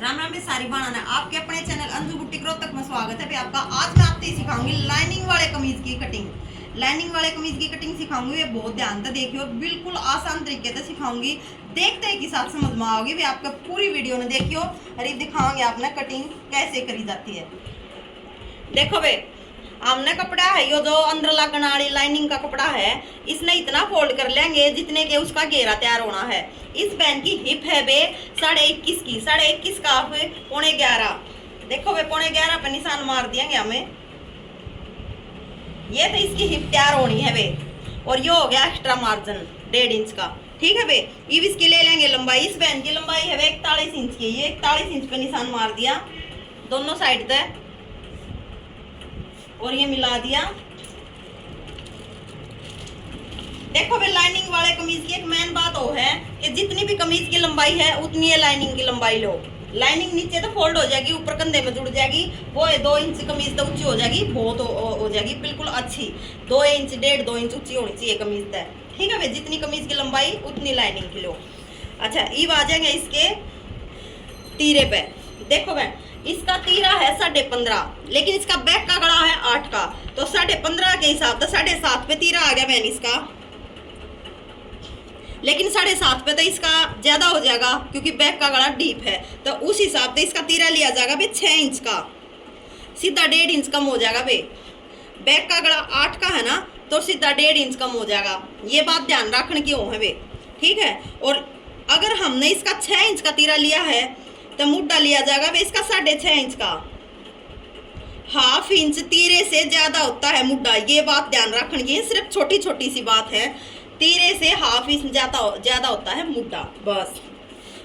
राम राम, मैं सारी बनाना है आपके अपने चैनल अंजू बुटीक रोहतक में स्वागत है। आपका आज मैं आपसे सिखाऊंगी लाइनिंग वाले कमीज की कटिंग। लाइनिंग वाले कमीज की कटिंग सिखाऊंगी, ये बहुत ध्यान से देखियो, बिल्कुल आसान तरीके से सिखाऊंगी। देखते हैं कि साथ समझ में आओगी भी आपका पूरी वीडियो में देखियो। अरे दिखाओगे आपने कटिंग कैसे करी जाती है। देखो बे, हमने कपड़ा है यो जो अंदर लगने वाली लाइनिंग का कपड़ा है, इसने इतना फोल्ड कर लेंगे जितने के उसका घेरा तैयार होना है। इस पैन की हिप है बे 21.5 की, 21.5 का 11.15। देखो बे 11.15 पे निशान मार दिएंगे हमें। ये तो इसकी हिप तैयार होनी है बे। और ये हो गया एक्स्ट्रा मार्जिन 1.5 इंच का। ठीक है बे, अब इसकी ले लेंगे लंबाई। इस पैन की लंबाई है 41 इंच की। ये 41 इंच पे निशान मार दिया दोनों साइड से और ये मिला दिया। देखो भाई, लाइनिंग वाले कमीज की एक मेन बात वो है कि जितनी भी कमीज की लंबाई है उतनी है लाइनिंग की लंबाई लो। लाइनिंग नीचे तो फोल्ड हो जाएगी, ऊपर कंधे में जुड़ जाएगी, वो 2 इंच कमीज तो ऊंची हो जाएगी, बहुत हो जाएगी बिल्कुल अच्छी। 2 इंच 1.5-2 इंच ऊंची होनी चाहिए कमीज तय। ठीक है भाई, जितनी कमीज की लंबाई उतनी लाइनिंग की लो। अच्छा, अब आ जाएंगे इसके तीरे पे। देखो भाई, इसका तीरा है 15.5, लेकिन इसका बैक का गड़ा है 8 का, तो 15.5 के हिसाब से 7.5 पे तीरा आ गया मैंने इसका। लेकिन 7.5 पे तो इसका ज्यादा हो जाएगा क्योंकि बैक का गड़ा डीप है, तो उस हिसाब से इसका तीरा लिया जाएगा भाई 6 इंच का, सीधा 1.5 इंच कम हो जाएगा भाई। बैक का गड़ा 8 का है ना, तो सीधा 1.5 इंच कम हो जाएगा। ये बात ध्यान रखने की हो है भाई। ठीक है, और अगर हमने इसका 6 इंच का तीरा लिया है तो मुड्डा लिया जाएगा भाई इसका 6.5 इंच का। 1/2 इंच तीरे से ज्यादा होता है मुड्डा, ये बात ध्यान रखनी है। सिर्फ छोटी छोटी सी बात है, तीरे से 1/2 इंच ज्यादा होता है मुड्डा बस।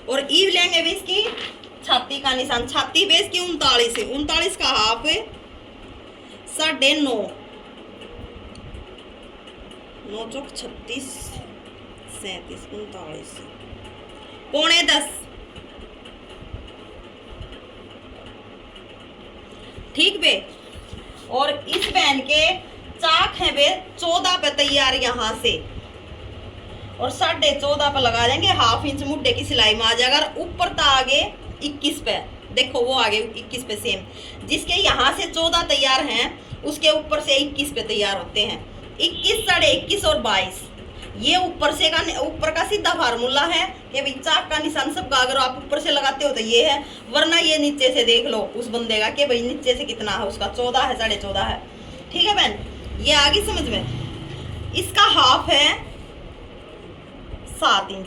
और ईव लेंगे भी इसकी छाती का निशान। छाती बेस की 39 है, 39 का हाफ 9.5, 9 चौक 36, 37, 39, 9.25। ठीक बे, और इस पैन के चाक है बे 14 पे तैयार यहाँ से, और 14.5 पे लगा देंगे। 1/2 इंच मुड्डे की सिलाई में आ जाएगा। ऊपर तो आगे 21 पे, देखो वो आगे 21 पे सेम। जिसके यहाँ से 14 तैयार हैं उसके ऊपर से 21 पे तैयार होते हैं। 21, 21.5 और 22, ये ऊपर का सीधा फार्मूला है कि भाई चाक का निशान सबका अगर आप ऊपर से लगाते हो तो ये है, वरना ये नीचे से देख लो उस बंदे का कि भाई नीचे से कितना है, उसका 14 है, 14.5 है। ठीक है बहन, ये आगे समझ में। इसका हाफ है 7 इंच।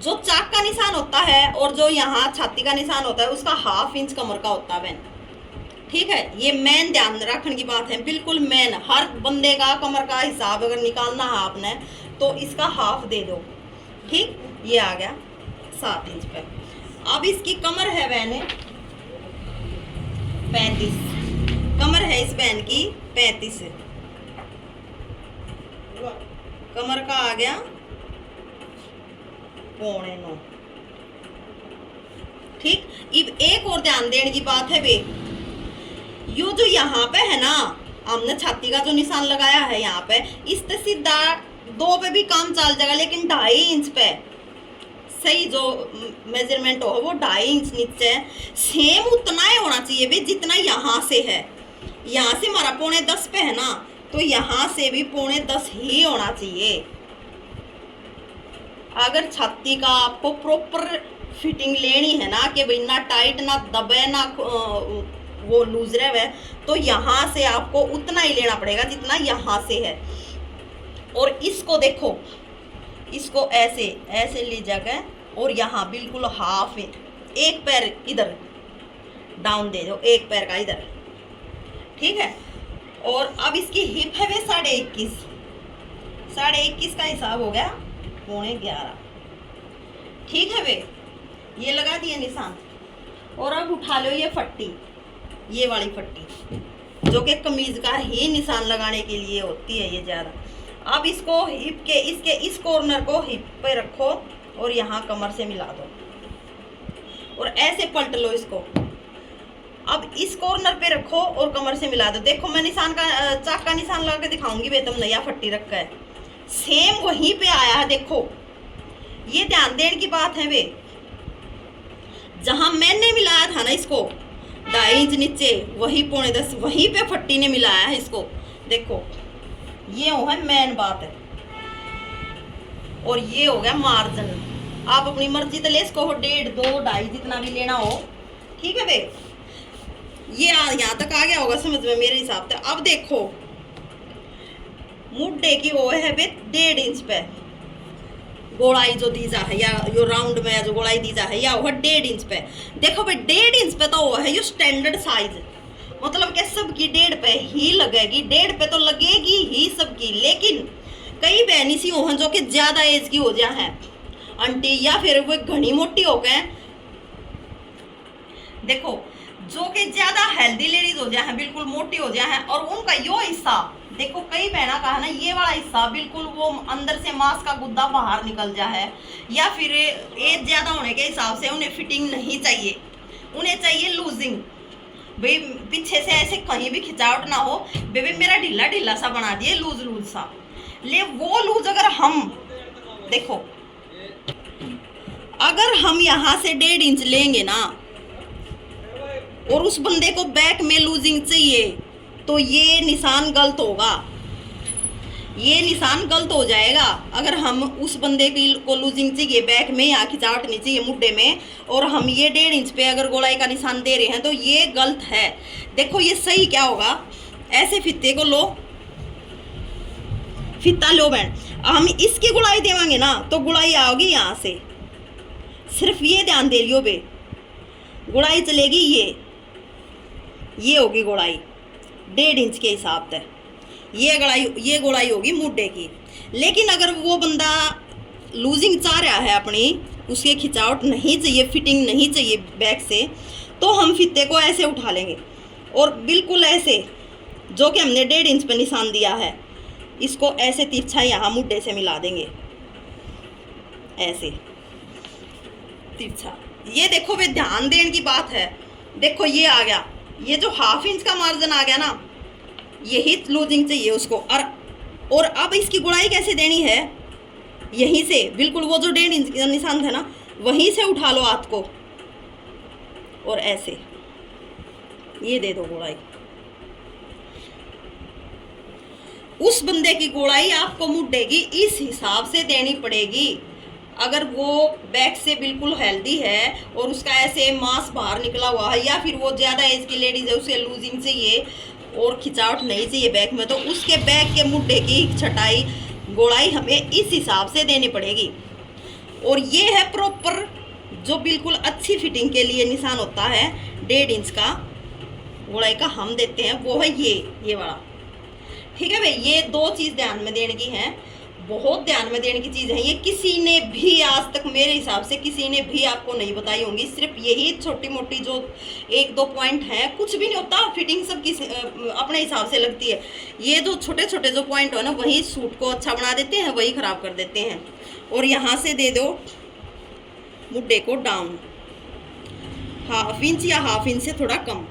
जो चाक का निशान होता है और जो यहाँ छाती का निशान होता है उसका 1/2 इंच कमर का होता है बहन। ठीक है, ये मेन ध्यान रखने की बात है, बिल्कुल मेन। हर बंदे का कमर का हिसाब अगर निकालना है आपने तो इसका हाफ दे दो। ठीक, ये आ गया 7 इंच पे। अब इसकी कमर है बहने 35, कमर है इस बहन की 35, कमर का आ गया 8.25। ठीक, अब एक और ध्यान देने की बात है बे, यो जो यहाँ पे है ना, हमने छाती का जो निशान लगाया है यहाँ पे, इससे सीधा 2 पे भी काम चल जाएगा, लेकिन 2.5 इंच पे सही जो मेजरमेंट हो वो 2.5 इंच नीचे सेम उतना ही होना चाहिए भी जितना यहाँ से है। यहाँ से हमारा 9.10 पे है ना, तो यहाँ से भी 9.10 ही होना चाहिए। अगर छाती का आपको प्रॉपर फिटिंग लेनी है ना कि भाई ना टाइट ना दबे ना वो लूज रहे, तो यहाँ से आपको उतना ही लेना पड़ेगा जितना यहाँ से है। और इसको देखो, इसको ऐसे ऐसे ले जाकर और यहाँ बिल्कुल 1/2 इंच, एक पैर इधर डाउन दे दो, एक पैर का इधर। ठीक है, और अब इसकी हिप है वे 21.5, 21.5 का हिसाब हो गया 11.15। ठीक है वे, ये लगा दिए निशान। और अब उठा लो ये फट्टी, ये वाली फट्टी जो कि कमीज का ही निशान लगाने के लिए होती है ये ज्यादा। अब इसको हिप के इसके इस कॉर्नर को हिप पे रखो और यहाँ कमर से मिला दो और ऐसे पलट लो इसको। अब इस कॉर्नर पे रखो और कमर से मिला दो। देखो मैं निशान का चाक का निशान लगा के दिखाऊंगी बे, तुम नया फट्टी रखा है सेम वहीं पे आया है। देखो ये ध्यान देने की बात है वे, जहां मैंने मिलाया था ना इसको 2.5 इंच नीचे, वही 9.25 वहीं पे फट्टी ने मिलाया है इसको। देखो ये हो है मेन बात है, और ये हो गया मार्जिन। आप अपनी मर्जी तो ले इसको हो 1.5, 2, 2.5 जितना भी लेना हो, ठीक है बे। ये यहाँ तक आ गया होगा समझ में मेरे हिसाब से। अब देखो मुड्डे की वो है बे 1.5 इंच पे गोलाई जो दी जा है, या यो राउंड में जो गोलाई दी जा है, या वो 1.5 इंच पे। देखो भाई 1.5 इंच पे तो वो है यो स्टैंडर्ड साइज, मतलब कि सबकी 1.5 पे ही लगेगी, 1.5 पे तो लगेगी ही सबकी। लेकिन कई बहनी सी हो जो कि ज्यादा एज की हो जा है आंटी, या फिर वो घनी मोटी हो गए, देखो जो कि ज्यादा हेल्दी लेडीज हो जाए, बिल्कुल मोटी हो जाए, और उनका यो हिस्सा देखो कई बहना का है ना, ये वाला हिस्सा बिल्कुल वो अंदर से मांस का गुद्दा बाहर निकल जा है, या फिर एज ज्यादा होने के हिसाब से उन्हें फिटिंग नहीं चाहिए, उन्हें चाहिए लूजिंग। भाई पीछे से ऐसे कहीं भी खिंचावट ना हो, बेबी मेरा ढीला ढीला सा बना दिए, लूज लूज सा। ले वो लूज अगर हम देखो, अगर हम यहाँ से 1.5 इंच लेंगे ना, और उस बंदे को बैक में लूजिंग चाहिए, तो ये निशान गलत होगा, ये निशान गलत हो जाएगा। अगर हम उस बंदे की को लूजिंग चाहिए बैक में, या खिंचावट नहीं चाहिए मुड्डे में, और हम ये 1.5 इंच पे अगर गोलाई का निशान दे रहे हैं, तो ये गलत है। देखो ये सही क्या होगा, ऐसे फीते को लो, फीता लो बहन, हम इसकी गुलाई देवांगे ना तो गुलाई आओगी यहाँ से, सिर्फ ये ध्यान दे लियो बे, गुलाई चलेगी ये होगी गोलाई 1.5 इंच के हिसाब से, ये गोलाई होगी मुड्डे की। लेकिन अगर वो बंदा लूजिंग चाह रहा है अपनी, उसके खिंचावट नहीं चाहिए, फिटिंग नहीं चाहिए बैक से, तो हम फीते को ऐसे उठा लेंगे, और बिल्कुल ऐसे जो कि हमने 1.5 इंच पे निशान दिया है, इसको ऐसे तिरछा यहाँ मुड्डे से मिला देंगे, ऐसे तिरछा। ये देखो वे ध्यान देने की बात है। देखो ये आ गया, ये जो 1/2 इंच का मार्जिन आ गया ना, यही लूजिंग चाहिए उसको। और अब इसकी गुड़ाई कैसे देनी है, यहीं से बिल्कुल वो जो 1.5 इंच का निशान था ना, वहीं से उठा लो हाथ को, और ऐसे ये दे दो गुड़ाई। उस बंदे की गुड़ाई आपको मुड्डे की इस हिसाब से देनी पड़ेगी। अगर वो बैक से बिल्कुल हेल्दी है और उसका ऐसे मांस बाहर निकला हुआ है, या फिर वो ज़्यादा एज की लेडीज है, उसे लूजिंग चाहिए और खिंचावट नहीं चाहिए बैक में, तो उसके बैक के मुड्डे की छटाई गोलाई हमें इस हिसाब से देनी पड़ेगी। और ये है प्रॉपर जो बिल्कुल अच्छी फिटिंग के लिए निशान होता है 1.5 इंच का गोलाई का हम देते हैं, वो है ये वाला। ठीक है भाई, ये 2 चीज़ ध्यान में देने की है, बहुत ध्यान में देने की चीज़ है। ये किसी ने भी आज तक मेरे हिसाब से किसी ने भी आपको नहीं बताई होंगी, सिर्फ यही छोटी मोटी जो 1-2 पॉइंट हैं, कुछ भी नहीं होता, फिटिंग सब किस अपने हिसाब से लगती है। ये जो छोटे छोटे जो पॉइंट हो ना, वही सूट को अच्छा बना देते हैं, वही ख़राब कर देते हैं। और यहाँ से दे दो मुड्डे को डाउन 1/2 इंच या 1/2 इंच से थोड़ा कम,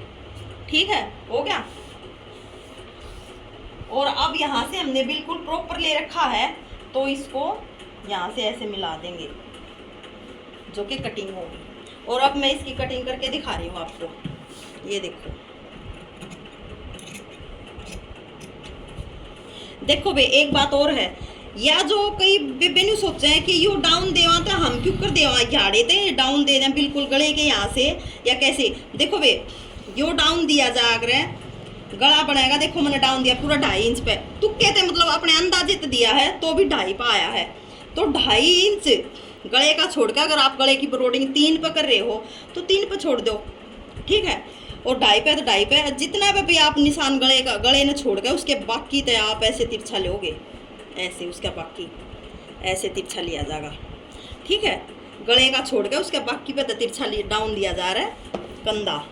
ठीक है, हो गया। और अब यहाँ से हमने बिल्कुल प्रॉपर ले रखा है, तो इसको यहाँ से ऐसे मिला देंगे, जो कि कटिंग होगी। और अब मैं इसकी कटिंग करके दिखा रही हूँ आपको, ये देखो। देखो बे एक बात और है, या जो कई बेबे ने सोचा है कि यो डाउन देवा तो हम क्यों कर देवा, झाड़े थे डाउन दे दें बिल्कुल गले के यहाँ से, या कैसे। देखो बे यो डाउन दिया जा अगर गला बनाएगा, देखो मैंने डाउन दिया पूरा 2.5 इंच पे, तुक्के थे मतलब अपने अंदाजित दिया है, तो भी 2.5 पे आया है। तो 2.5 इंच गले का छोड़ के, अगर आप गले की ब्रोडिंग 3 पे कर रहे हो तो 3 पे छोड़ दो, ठीक है। और 2.5 पे तो 2.5 पे, जितना पे भी आप निशान गले ने छोड़ के, उसके बाकी तो आप ऐसे तिरछा लोगे, ऐसे उसका बाकी ऐसे तिरछा लिया जाएगा, ठीक है। गले का छोड़ के उसके बाकी पे तो तिरछा डाउन दिया जा रहा है कंधा।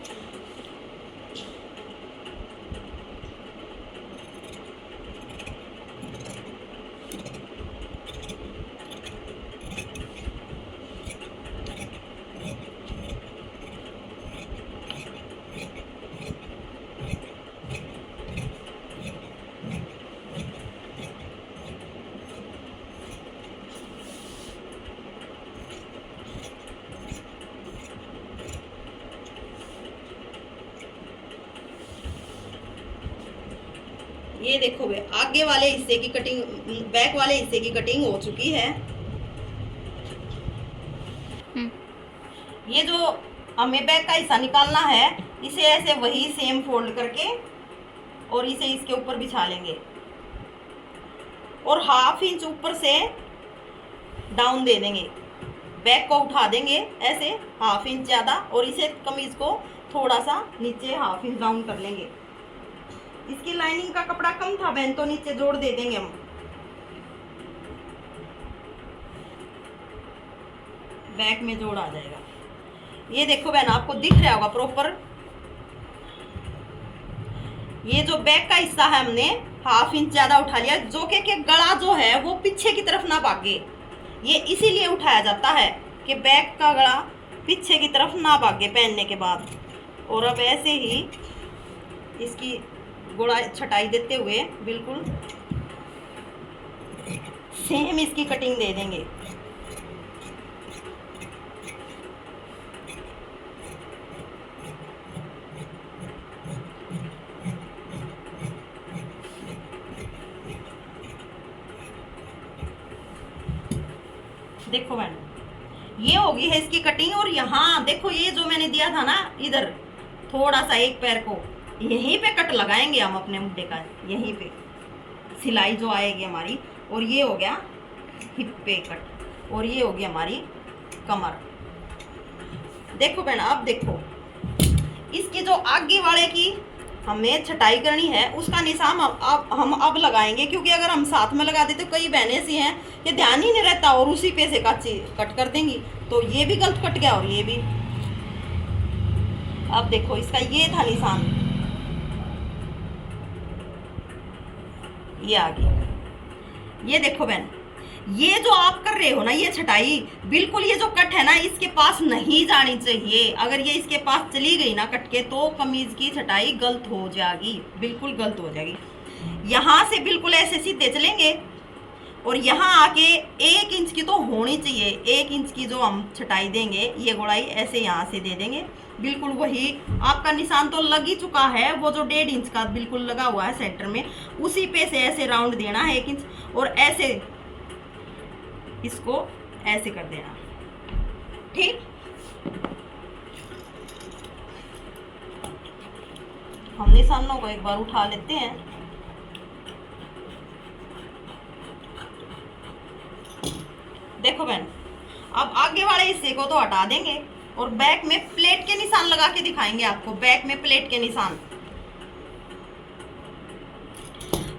ये देखो बे, आगे वाले हिस्से की कटिंग, बैक वाले हिस्से की कटिंग हो चुकी है। ये जो हमें बैक का हिस्सा निकालना है, इसे ऐसे वही सेम फोल्ड करके और इसे इसके ऊपर बिछा लेंगे और 1/2 इंच ऊपर से डाउन दे देंगे। बैक को उठा देंगे ऐसे 1/2 इंच ज़्यादा और इसे कमीज को थोड़ा सा नीचे 1/2 इंच डाउन कर लेंगे। इसकी लाइनिंग का कपड़ा कम था बहन, तो नीचे जोड़ दे देंगे हम। बैक में जोड़ आ जाएगा। ये देखो बहन, आपको दिख रहा होगा प्रॉपर। ये जो बैक का हिस्सा है हमने 1/2 इंच ज्यादा उठा लिया, जो कि गला जो है वो पीछे की तरफ ना भागे। ये इसीलिए उठाया जाता है कि बैक का गला पीछे की तरफ ना भागे पहनने के बाद। और अब ऐसे ही इसकी गोड़ा छटाई देते हुए बिल्कुल सेम इसकी कटिंग दे देंगे। देखो मैडम, ये होगी है इसकी कटिंग। और यहाँ देखो, ये जो मैंने दिया था ना इधर थोड़ा सा एक पैर को, यहीं पे कट लगाएंगे हम अपने मुड्ढे का, यहीं पे सिलाई जो आएगी हमारी। और ये हो गया हिप पे कट और ये होगी हमारी कमर। देखो बहन, अब देखो इसकी जो आगे वाले की हमें छटाई करनी है, उसका निशान हम अब लगाएंगे। क्योंकि अगर हम साथ में लगा देते, तो कई बहनें ऐसी हैं कि ध्यान ही नहीं रहता और उसी पे से कट कर देंगी, तो ये भी गलत कट गया और ये भी। अब देखो इसका ये था निशान, ये आ गया। ये देखो बहन, ये जो आप कर रहे हो ना ये छटाई, बिल्कुल ये जो कट है ना इसके पास नहीं जानी चाहिए। अगर ये इसके पास चली गई ना कट के, तो कमीज की छटाई गलत हो जाएगी, बिल्कुल गलत हो जाएगी। यहाँ से बिल्कुल ऐसे सीधे चलेंगे और यहाँ आके 1 इंच की तो होनी चाहिए। 1 इंच की जो हम छटाई देंगे, ये गोलाई ऐसे यहाँ से दे देंगे। बिल्कुल वही आपका निशान तो लग ही चुका है, वो जो 1.5 इंच का बिल्कुल लगा हुआ है सेंटर में, उसी पे से ऐसे राउंड देना है 1 इंच और ऐसे इसको ऐसे कर देना। ठीक, हम निशानों को एक बार उठा लेते हैं। देखो बहन, अब आगे वाले हिस्से को तो हटा देंगे और बैक में प्लेट के निशान लगा के दिखाएंगे आपको। बैक में प्लेट के निशान,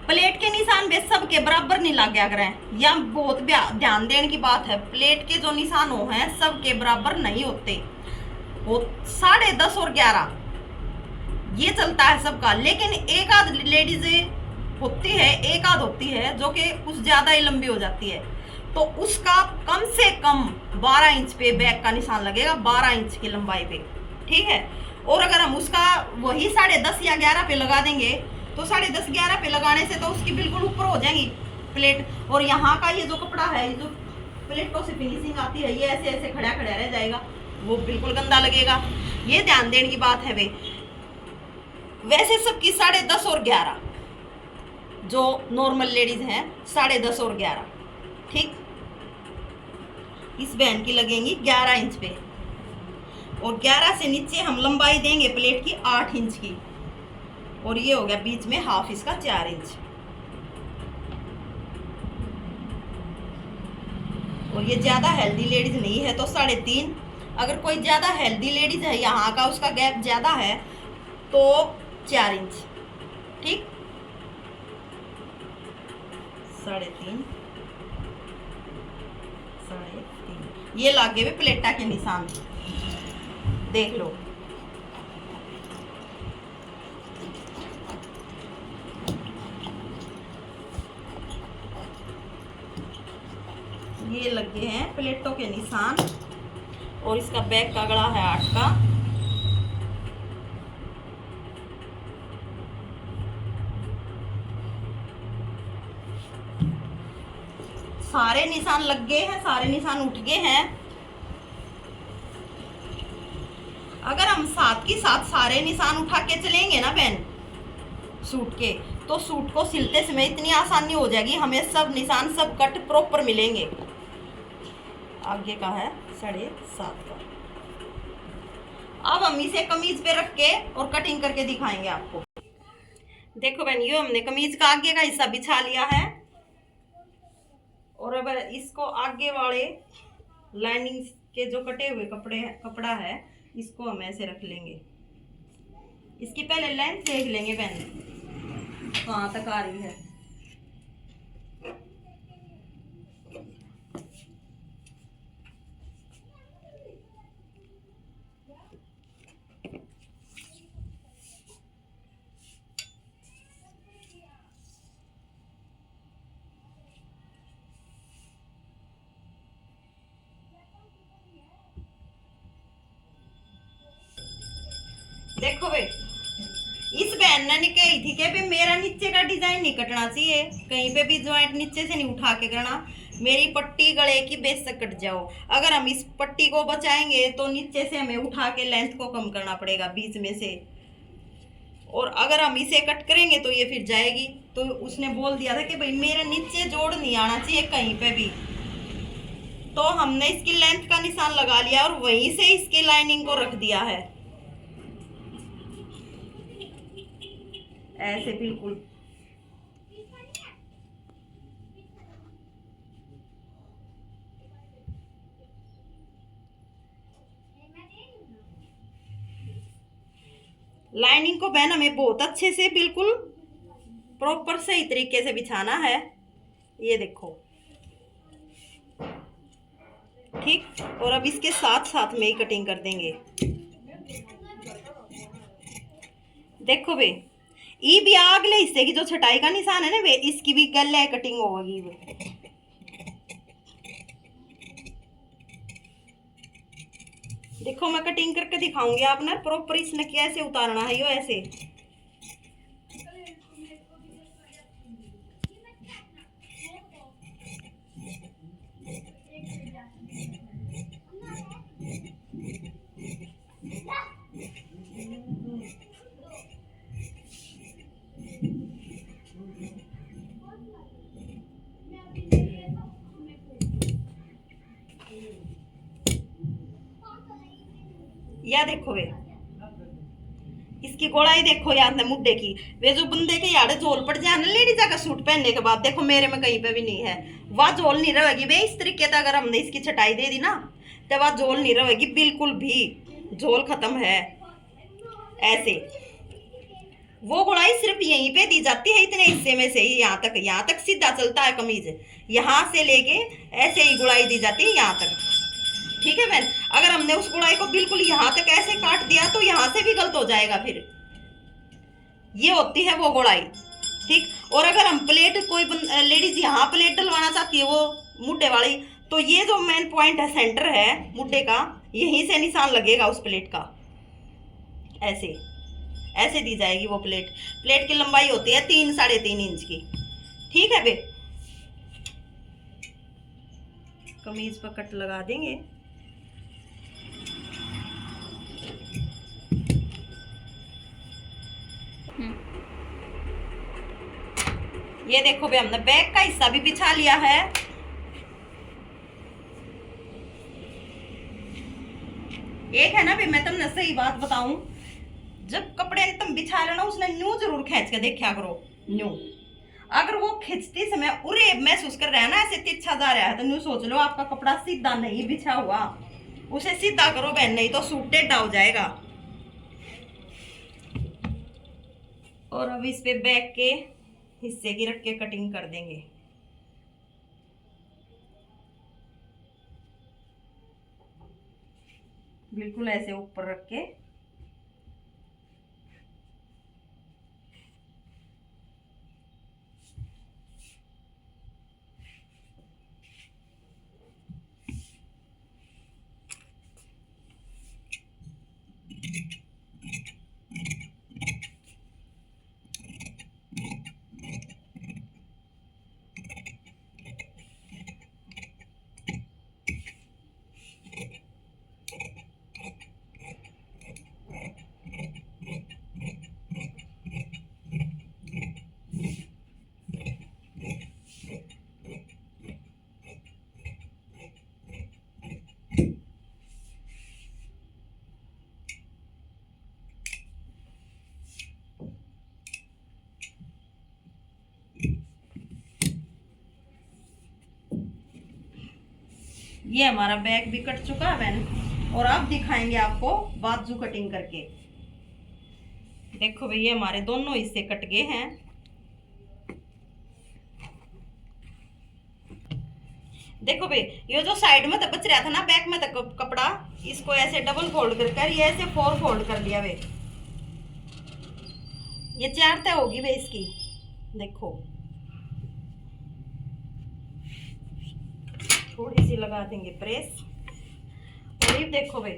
प्लेट के निशान वे सबके बराबर नहीं लग गया करें, या बहुत ध्यान देने की बात है। प्लेट के जो निशान हो हैं सबके बराबर नहीं होते, वो 10.5 और 11 ये चलता है सबका। लेकिन एक आध लेडीज होती है, एक आध होती है जो कि कुछ ज्यादा ही लंबी हो जाती है, तो उसका कम से कम 12 इंच पे बैक का निशान लगेगा, 12 इंच की लंबाई पे। ठीक है, और अगर हम उसका वही 10.5 या 11 पे लगा देंगे, तो 10.5 11 पे लगाने से तो उसकी बिल्कुल ऊपर हो जाएगी प्लेट। और यहाँ का ये जो कपड़ा है, जो प्लेटों से फिनिशिंग आती है, ये ऐसे ऐसे खड़ा खड़ा रह जाएगा, वो बिल्कुल गंदा लगेगा। ये ध्यान देने की बात है। वे वैसे सबकी 10.5 और 11, जो नॉर्मल लेडीज हैं 10.5 और 11। ठीक, इस बैंड की लगेंगी 11 इंच पे और 11 से नीचे हम लंबाई देंगे प्लेट की 8 इंच की, और ये हो गया बीच में हाफ इसका 4 इंच। और ये ज्यादा हेल्दी लेडीज नहीं है तो 3.5। अगर कोई ज्यादा हेल्दी लेडीज है, यहाँ का उसका गैप ज्यादा है, तो 4 इंच। ठीक, 3.5 3.5 ये लागे हुए प्लेटा के निशान देख लो। ये लगे हैं प्लेटों के निशान और इसका बैक का गला है 8 का। सारे निशान लग गए हैं, सारे निशान उठ गए हैं। अगर हम साथ की साथ सारे निशान उठा के चलेंगे ना बहन सूट के, तो सूट को सिलते समय इतनी आसानी हो जाएगी, हमें सब निशान सब कट प्रॉपर मिलेंगे। आगे का है 7.5 का। अब हम इसे कमीज पे रख के और कटिंग करके दिखाएंगे आपको। देखो बहनियों, हमने कमीज का आगे का हिस्सा बिछा लिया है और अब इसको आगे वाले लाइनिंग के जो कटे हुए कपड़ा है इसको हम ऐसे रख लेंगे। इसकी पहले लेंथ देख लेंगे बहन कहाँ तक आ रही है। देखो भाई, इस बहन ने कही थी कि भाई मेरा नीचे का डिजाइन नहीं कटना चाहिए, कहीं पे भी ज्वाइंट नीचे से नहीं उठा के करना, मेरी पट्टी गले की बेशक कट जाओ। अगर हम इस पट्टी को बचाएंगे तो नीचे से हमें उठा के लेंथ को कम करना पड़ेगा बीच में से, और अगर हम इसे कट करेंगे तो ये फिर जाएगी। तो उसने बोल दिया था कि भाई मेरे नीचे जोड़ नहीं आना चाहिए कहीं पे भी। तो हमने इसकी लेंथ का निशान लगा लिया और वहीं से इसकी लाइनिंग को रख दिया है ऐसे बिल्कुल। लाइनिंग को बहन हमें बहुत अच्छे से बिल्कुल प्रॉपर सही तरीके से बिछाना है। ये देखो, ठीक। और अब इसके साथ साथ में ही कटिंग कर देंगे। देखो वे, ई भी अगले हिस्से की जो छटाई का निशान है ना वे, इसकी भी गले कटिंग होगी। देखो मैं कटिंग करके दिखाऊंगी आप ना प्रॉपर इसने कैसे उतारना है। यो ऐसे या देखो वे, इसकी गोलाई देखो यार ने मुड्डे की। वे जो बंदे के यार झोल पड़ जाए ना लेडीज का सूट पहनने के बाद, देखो मेरे में कहीं पे भी नहीं है, वह झोल नहीं रहेगी वे। इस तरीके से अगर हमने इसकी छटाई दे दी ना तो वह झोल नहीं रहेगी बिल्कुल भी, झोल खत्म है। ऐसे वो गोलाई सिर्फ यहीं पे दी जाती है, इतने हिस्से में से ही यहाँ तक सीधा चलता है कमीज, यहाँ से लेके ऐसे ही गुड़ाई दी जाती है यहाँ तक। ठीक है बहन, अगर हमने उस गुड़ाई को बिल्कुल यहाँ तक ऐसे काट दिया तो यहाँ से भी गलत हो जाएगा फिर। ये होती है वो गुड़ाई, ठीक। और अगर हम प्लेट, कोई लेडीज यहाँ प्लेट डलवाना चाहती है वो मुड्डे वाली, तो ये जो मेन पॉइंट है सेंटर है मुड्डे का, यहीं से निशान लगेगा उस प्लेट का। ऐसे ऐसे दी जाएगी वो प्लेट। प्लेट की लंबाई होती है 3-3.5 इंच की। ठीक है बे, कमीज पर कट लगा देंगे। ये देखो बे, हमने बैक का हिस्सा भी बिछा लिया है। एक है ना भी, मैं तुमने सही बात बताऊं, जब कपड़े तुम बिछा रहे ना उसने न्यू जरूर खींच के देखा करो। न्यू अगर वो खींचते समय उरे महसूस कर रहा है ना ऐसे तिरछा जा रहा है, तो न्यू सोच लो आपका कपड़ा सीधा नहीं बिछा हुआ, उसे सीधा करो बहन, नहीं तो सूट टेढ़ा हो जाएगा। और अब इस पे बैक के हिस्से की रख के कटिंग कर देंगे। बिल्कुल ऐसे ऊपर रख के ये हमारा बैक भी कट चुका है बहन। और अब दिखाएंगे आपको बाजू कटिंग करके। देखो भैया हमारे दोनों हिस्से कट गए हैं। देखो भाई ये जो साइड में बच रहा था ना बैक में तक कपड़ा, इसको ऐसे डबल फोल्ड कर ये ऐसे 4 फोल्ड कर लिया वे। ये 4 तय होगी वे इसकी। देखो थोड़ी सी लगा देंगे प्रेस। और ये देखो भाई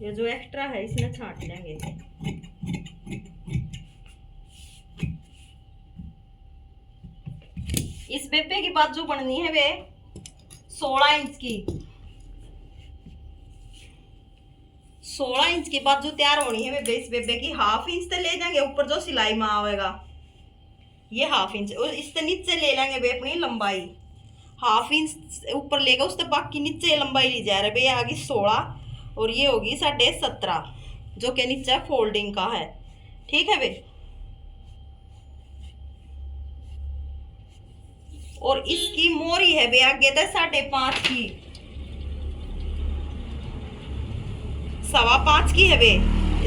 ये जो एक्स्ट्रा है इसमें छांट लेंगे। इस बेबे की बाजू बननी है वे 16 इंच की। 16 इंच की बाजू तैयार होनी है वे। इस बेबे की ½ इंच तक ले जाएंगे ऊपर जो सिलाई में आवेगा, ये ½ इंच। और इससे नीचे ले लेंगे वे अपनी लंबाई। ½ इंच ऊपर लेगा उससे बाकी नीचे लंबाई ली जा रही है। ये आगे 16 और ये होगी 17.5 जो कि नीचे फोल्डिंग का है। ठीक है वे। और इसकी मोरी है वे आगे तक 5.5 की, 5.25 की है वे।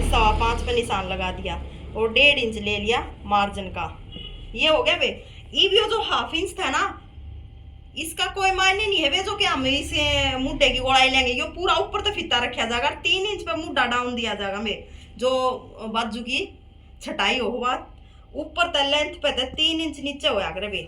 5.25 पे निशान लगा दिया और 1.5 इंच ले लिया मार्जिन का। ये हो गया वे। ये जो ½ इंच था ना इसका कोई मायने नहीं है वे जो कि हम इसे मुड्ढे की गोलाई लेंगे। ये पूरा ऊपर तो फिता रखा जाएगा। 3 इंच पे मुड्ढा डाउन दिया जाएगा वे जो बाजू की छटाई होगा। ऊपर तक लेंथ पे 3 इंच नीचे होया करे वे।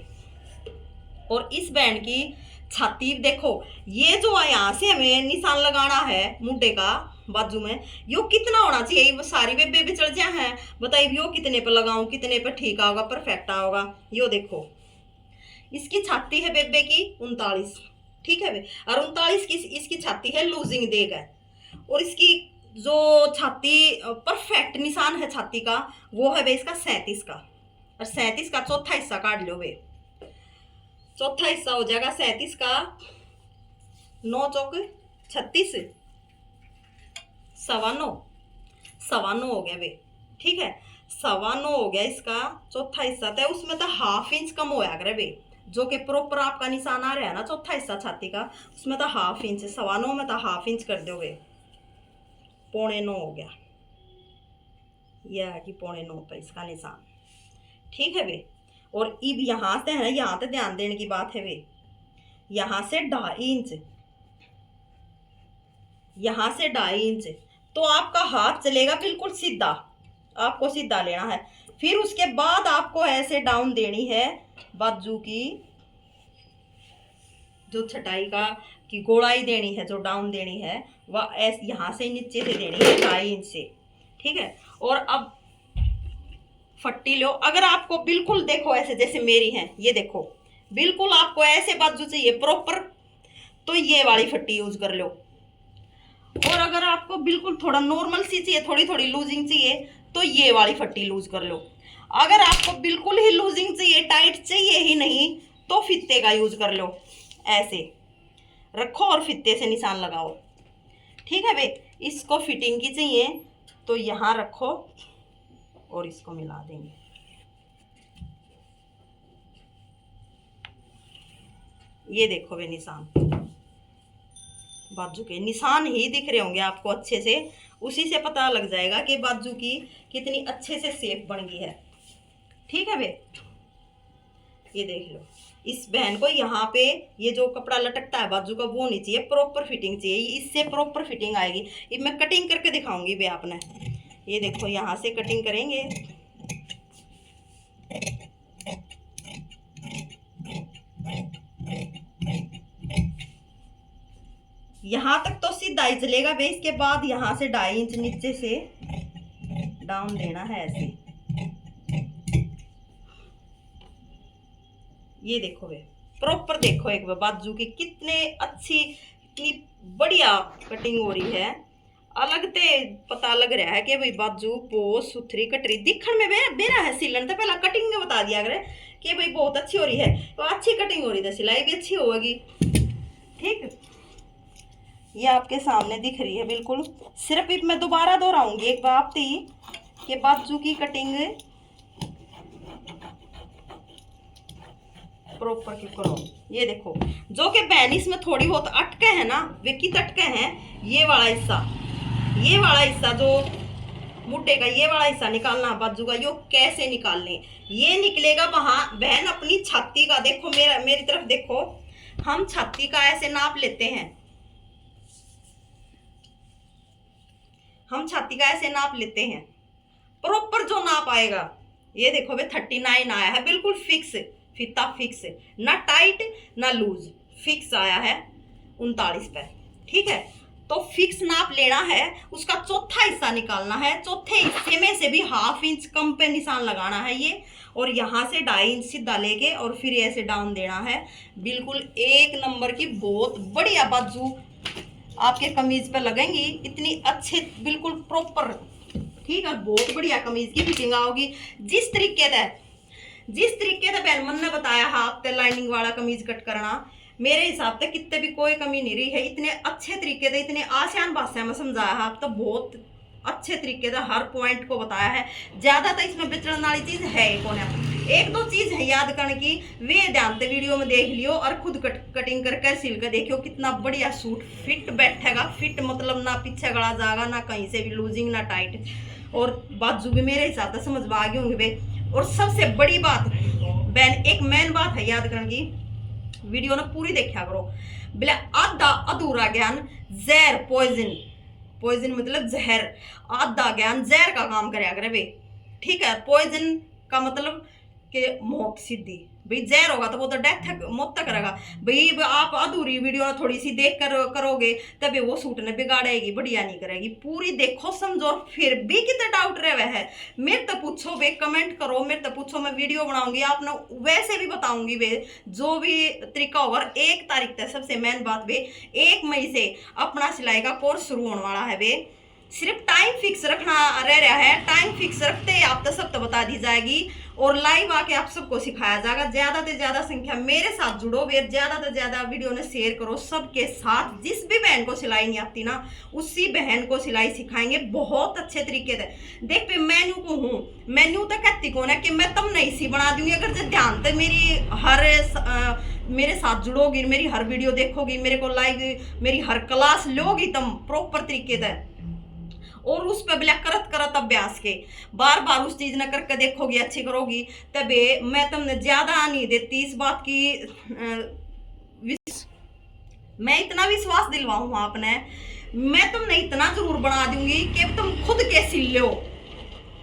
और इस बैंड की छाती देखो, ये जो यहाँ से हमें निशान लगाना है मुड्ढे का बाजू में, यो कितना होना चाहिए। वो सारी बेबे भी चढ़ जाए हैं, बताइए यो कितने पे लगाऊं, कितने पे ठीक होगा, परफेक्ट होगा। यो देखो इसकी छाती है बेबे की 39। ठीक है वे। और 39 की इसकी छाती है लूजिंग देगा। और इसकी जो छाती परफेक्ट निशान है छाती का वो है वे इसका 37 का। और 37 का चौथा हिस्सा काट लो वे। चौथा हिस्सा हो जाएगा 37 का 9 चौक 36 सवा नौ हो गया वे। ठीक है 9.25 हो गया इसका चौथा हिस्सा। था उसमें तो ½ इंच कम होया करे वे जो कि प्रॉपर आपका निशान आ रहा है ना चौथा हिस्सा छाती का, उसमें तो ½ इंच। 9.25 में तो ½ इंच कर दोगे 9.25 हो गया। यह है कि 9.25 पे इसका निशान। ठीक है वे। और अब यहाँ से है यहाँ से ध्यान देने की बात है वे। यहाँ से 2.5 इंच, यहाँ से 2.5 इंच तो आपका हाथ चलेगा बिल्कुल सीधा। आपको सीधा लेना है। फिर उसके बाद आपको ऐसे डाउन देनी है बाजू की जो छटाई का की गोलाई देनी है, जो डाउन देनी है वह ऐसे यहाँ से नीचे से देनी है 2.5 इंच से। ठीक है। और अब फट्टी लो। अगर आपको बिल्कुल देखो ऐसे जैसे मेरी है, ये देखो बिल्कुल आपको ऐसे बाजू चाहिए प्रॉपर, तो ये वाली फट्टी यूज कर लो। और अगर आपको बिल्कुल थोड़ा नॉर्मल सी चाहिए, थोड़ी थोड़ी लूजिंग चाहिए, तो ये वाली फट्टी लूज कर लो। अगर आपको बिल्कुल ही लूजिंग चाहिए, टाइट चाहिए ही नहीं, तो फित्ते का यूज कर लो। ऐसे रखो और फित्ते से निशान लगाओ। ठीक है भाई। इसको फिटिंग की चाहिए तो यहाँ रखो और इसको मिला देंगे। ये देखो वे निशान, बाजू के निशान ही दिख रहे होंगे आपको अच्छे से। उसी से पता लग जाएगा कि बाजू की कितनी अच्छे से शेप बन गई है। ठीक है वे। ये देख लो इस बहन को यहाँ पे ये जो कपड़ा लटकता है बाजू का वो नहीं चाहिए, प्रॉपर फिटिंग चाहिए। इससे प्रॉपर फिटिंग आएगी। ये मैं कटिंग करके दिखाऊंगी वे आपने। ये देखो यहाँ से कटिंग करेंगे। यहाँ तक तो सीधा ही चलेगा वे। इसके बाद यहाँ से 2.5 इंच नीचे से डाउन देना है ऐसे। ये देखो वे प्रॉपर देखो एक बार बाजू की कितने अच्छी कितनी बढ़िया कटिंग हो रही है। अलग ते पता लग रहा है कि भाई बाजू बहुत सुथरी कटरी दिखण में बेरा है। सिलन तो पहला कटिंग में बता दिया करे कि भाई बहुत अच्छी हो रही है, तो अच्छी कटिंग हो रही है, सिलाई भी अच्छी होगी। ठीक। ये आपके सामने दिख रही है बिल्कुल। सिर्फ मैं दोबारा दोहराऊंगी एक बात थी कि बाजू की कटिंग प्रॉपर की करो। ये देखो जो कि बहन इसमें थोड़ी बहुत अटके है ना, वे कित अटके हैं, ये वाला हिस्सा जो मुड्डे का ये वाला हिस्सा निकालना बाजू का, यो कैसे निकालने, ये निकलेगा वहां बहन अपनी छाती का। देखो मेरी तरफ देखो, हम छाती का ऐसे नाप लेते हैं, हम छाती का ऐसे नाप लेते हैं, प्रॉपर जो नाप आएगा ये देखो भाई 39 आया है, बिल्कुल फिक्स फीता, फिक्स ना टाइट ना लूज, फिक्स आया है 39 पे। ठीक है, तो फिक्स नाप लेना है, उसका चौथा हिस्सा निकालना है, चौथे हिस्से में से भी ½ इंच कम पे निशान लगाना है ये, और यहाँ से 2.5 इंच सीधा लेके और फिर ऐसे डाउन देना है। बिल्कुल 1 नंबर की बहुत बढ़िया बाजू आपके कमीज पे लगेंगी, इतनी अच्छे बिल्कुल प्रॉपर। ठीक है, बहुत बढ़िया कमीज की फिटिंग आओगी। जिस तरीके से बहन मन ने बताया हाथ पे लाइनिंग वाला कमीज कट करना, मेरे हिसाब से कितने भी कोई कमी नहीं रही है। इतने अच्छे तरीके से, इतने आसान भाषा में समझाया है, आप तो बहुत अच्छे तरीके से हर पॉइंट को बताया है। ज्यादा तो इसमें बिचड़न वाली चीज है कौन है, 1-2 चीज है याद करने की, वे ध्यान से वीडियो में देख लियो और खुद कटिंग कर सिल कर देखियो, कितना बढ़िया सूट फिट बैठेगा। फिट मतलब ना पीछे गड़ा जाएगा, ना कहीं से भी लूजिंग ना टाइट, और बाजू भी मेरे हिसाब से समझ में आ गई होंगे वे। और सबसे बड़ी बात बहन, एक मेन बात है याद करने की, वीडियो ना पूरी देखा करो। बोले आधा अधूरा ज्ञान जहर, पॉइजन मतलब जहर, आधा ज्ञान जहर का काम कराया करे वे। ठीक है, पॉइजन का मतलब कि मौत सीधी, भाई जहर होगा तो वो तो डेथ मौत तक करेगा भाई। आप अधूरी वीडियो थोड़ी सी देख कर करोगे तभी वो सूट ने बिगाड़ेगी, बढ़िया नहीं करेगी। पूरी देखो समझो, फिर भी कितने डाउट रहे हुए है मेरे तो पूछो वे, कमेंट करो मेरे तो पूछो, मैं वीडियो बनाऊंगी, आपने वैसे भी बताऊंगी वे जो भी तरीका होगा। 1 तारीख तक सबसे मेन बात वे 1 मई से अपना सिलाई का कोर्स शुरू होने वाला है वे। सिर्फ टाइम फिक्स रखना रह रहा है, टाइम फिक्स रखते ही आप तो सब तो बता दी जाएगी और लाइव आके आप सबको सिखाया जाएगा। ज्यादा से ज्यादा संख्या मेरे साथ जुड़ो वे, ज्यादा से ज्यादा वीडियो ने शेयर करो सबके साथ। जिस भी बहन को सिलाई नहीं आती ना, उसी बहन को सिलाई सिखाएंगे बहुत अच्छे तरीके से। देख पे मेन्यू को हूँ, मेन्यू तो कहती कौन है कि मैं तुम नहीं सी बना दूंगी, अगर जो ध्यान से मेरे साथ जुड़ोगी, मेरी हर वीडियो देखोगी, मेरे को लाइव मेरी हर क्लास लोगी तुम प्रॉपर तरीके से, और उस पर बिल्कुल करत अभ्यास के बार बार उस चीज ने करके देखोगी, अच्छी करोगी, तबे मैं तुमने ज्यादा नहीं देती इस बात की मैं इतना विश्वास दिलवाऊँ आपने, मैं तुमने इतना जरूर बना दूंगी कि तुम खुद के सिल लो,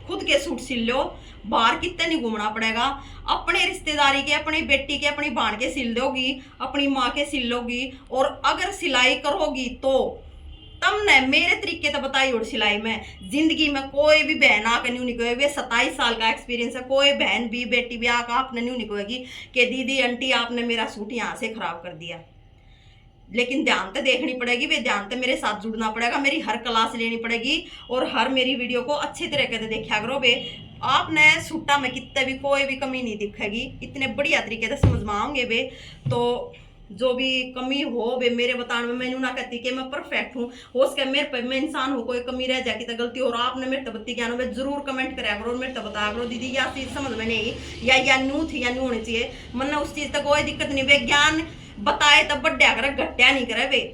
खुद के सूट सिल लो, बाहर कितने नहीं घूमना पड़ेगा। अपने रिश्तेदारी के, अपनी बेटी के, अपनी बहन के सिल दोगी, अपनी माँ के सिल लोगी, और अगर सिलाई करोगी तो तुमने मेरे तरीके तो बताई। और सिलाई में जिंदगी में कोई भी बहन आकर नहीं कहेगी, 27 साल का एक्सपीरियंस है, कोई बहन भी बेटी भी आकर आपने नहीं कहेगी कि दीदी आंटी आपने मेरा सूट यहाँ से खराब कर दिया। लेकिन ध्यान तो देखनी पड़ेगी वे, ध्यान तो मेरे साथ जुड़ना पड़ेगा, मेरी हर क्लास लेनी पड़ेगी और हर मेरी वीडियो को अच्छे तरीके से देखा करो वे। आपने सूटा में कितने भी कोई भी कमी नहीं दिखेगी, इतने बढ़िया तरीके से समझ में आओगे वे। तो जो भी कमी हो वे मेरे बताने में, मैंने ना कहती कि मैं परफेक्ट हूँ, हो सके मेरे पे मैं इंसान हूँ, कोई कमी रह जाएगी तो गलती, और आपने मेरे तबत्ती ज्ञान में जरूर कमेंट कराया करो और मेरे तो बताया करो दीदी या चीज़ समझ में नहीं या न्यू थी या न्यू होनी चाहिए, मन उस चीज़ तक कोई दिक्कत नहीं। वे ज्ञान बताए तब बढ़िया करे, घटिया नहीं करे वे।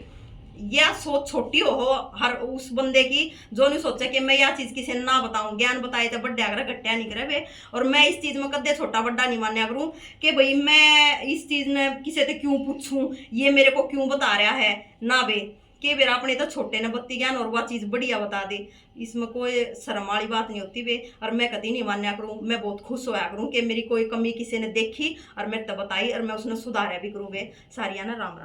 या सोच छोटी हो हर उस बंदे की जो नहीं सोचे कि मैं यह चीज किसी ने ना बताऊं, ज्ञान बताए तो बढ़िया करे, घटिया नहीं करे वे। और मैं इस चीज में कदे छोटा बड़ा नहीं मान्या करूं कि भाई मैं इस चीज ने किसी से क्यों पूछूं, ये मेरे को क्यों बता रहा है ना वे, कि मेरा अपने तो छोटे ने बत्ती ज्ञान और वह चीज बढ़िया बता दे, इसमें कोई शर्म वाली बात नहीं होती वे। और मैं कभी नहीं मान्या करूँ, मैं बहुत खुश होया करूँ कि मेरी कोई कमी किसी ने देखी और मेरे तो बताई और मैं उसने सुधारा भी करूँ वे। सारिया ना राम राम।